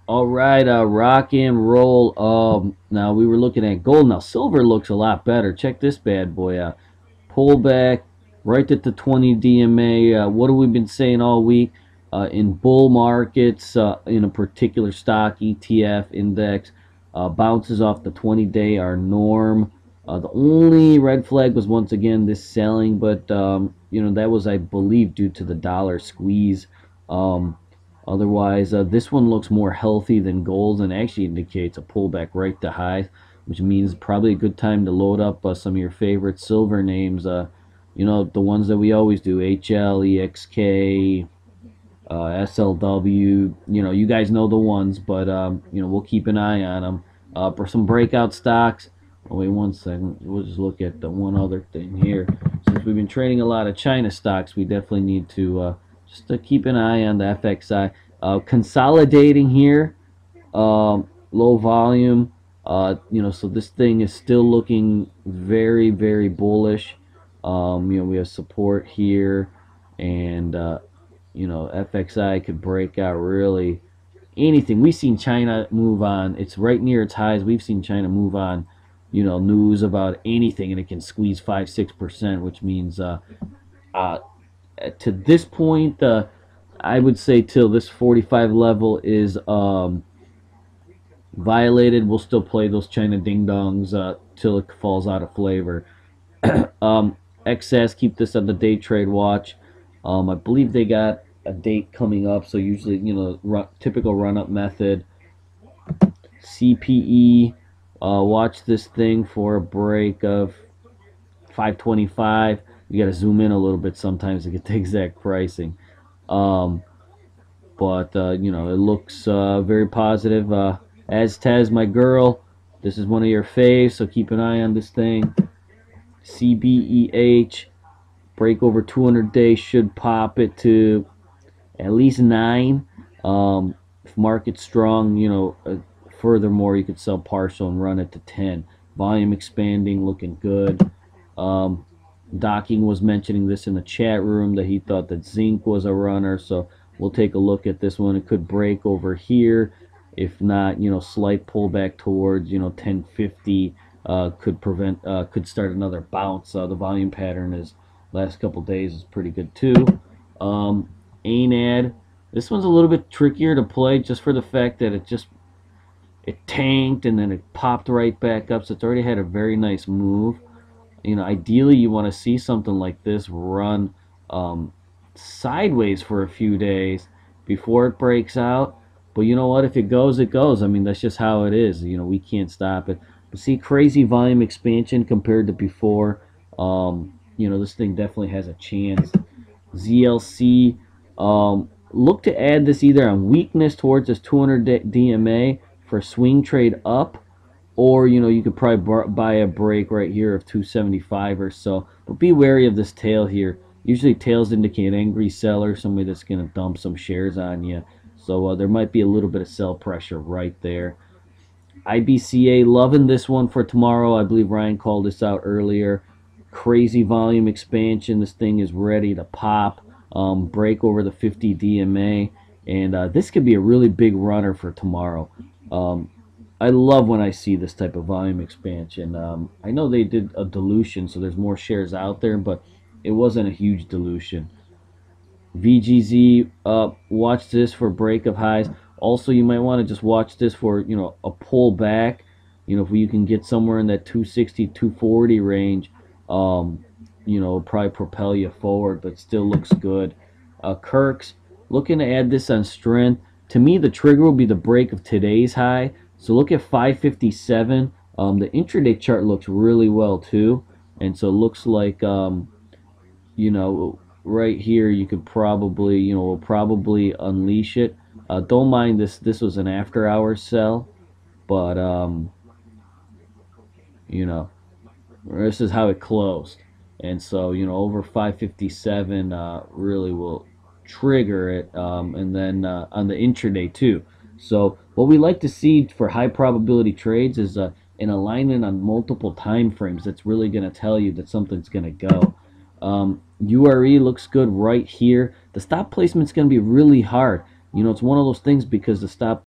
All right, rock and roll. Now we were looking at gold. Now silver looks a lot better. Check this bad boy out. Pullback right at the 20 DMA. What have we been saying all week? In bull markets, in a particular stock, ETF, index, bounces off the 20-day, our norm. The only red flag was once again this selling, but that was, I believe, due to the dollar squeeze. Um, Otherwise, this one looks more healthy than gold and actually indicates a pullback right to high, which means probably a good time to load up some of your favorite silver names. The ones that we always do: HL, EXK, SLW. You guys know the ones, but we'll keep an eye on them. For some breakout stocks. Oh, wait 1 second. We'll just look at the one other thing here. Since we've been trading a lot of China stocks, we definitely need to just to keep an eye on the FXI. Consolidating here, low volume. So this thing is still looking very, very bullish. We have support here, and FXI could break out really anything. We've seen China move on. It's right near its highs. We've seen China move on. News about anything, and it can squeeze 5-6%, which means uh, to this point, I would say till this 45 level is violated, we'll still play those China ding dongs till it falls out of flavor. Excess, keep this on the day trade watch. I believe they got a date coming up, so usually, typical run up method. CPE, watch this thing for a break of 525. You got to zoom in a little bit sometimes to get the exact pricing. Um, but it looks very positive. Aztez, my girl, this is one of your faves, so keep an eye on this thing. CBEH, break over 200 days, should pop it to at least 9. If market's strong, furthermore, you could sell partial and run it to 10. Volume expanding, looking good. Docking was mentioning this in the chat room that he thought that zinc was a runner, so we'll take a look at this one. It could break over here. If not, slight pullback towards 1050 could start another bounce. The volume pattern is last couple days is pretty good too. ANAD, this one's a little bit trickier to play just for the fact that it tanked and then it popped right back up, so it's already had a very nice move. Ideally you want to see something like this run sideways for a few days before it breaks out. But you know what? If it goes, it goes. I mean, that's just how it is. We can't stop it. But see, crazy volume expansion compared to before. This thing definitely has a chance. ZLC, look to add this either on weakness towards this 200 DMA for swing trade up, or you could probably buy a break right here of 275 or so. But be wary of this tail here. Usually tails indicate angry seller, somebody that's going to dump some shares on you. So there might be a little bit of sell pressure right there. IBCA, loving this one for tomorrow. I believe Ryan called this out earlier. Crazy volume expansion. This thing is ready to pop. Break over the 50 DMA. And this could be a really big runner for tomorrow. I love when I see this type of volume expansion. I know they did a dilution, so there's more shares out there, but it wasn't a huge dilution. VGZ, watch this for break of highs. Also, you might want to just watch this for a pullback. If you can get somewhere in that 260, 240 range, probably propel you forward, but still looks good. Kirk's, looking to add this on strength. To me, the trigger will be the break of today's high. So look at 557. The intraday chart looks really well too, and so it looks like right here you could probably will probably unleash it. Don't mind this. This was an after hours sell, but this is how it closed, and so over 557 really will trigger it, and then on the intraday too. So what we like to see for high probability trades is an alignment on multiple time frames. That's really going to tell you that something's going to go. URE looks good right here. The stop placement's going to be really hard. It's one of those things because the stop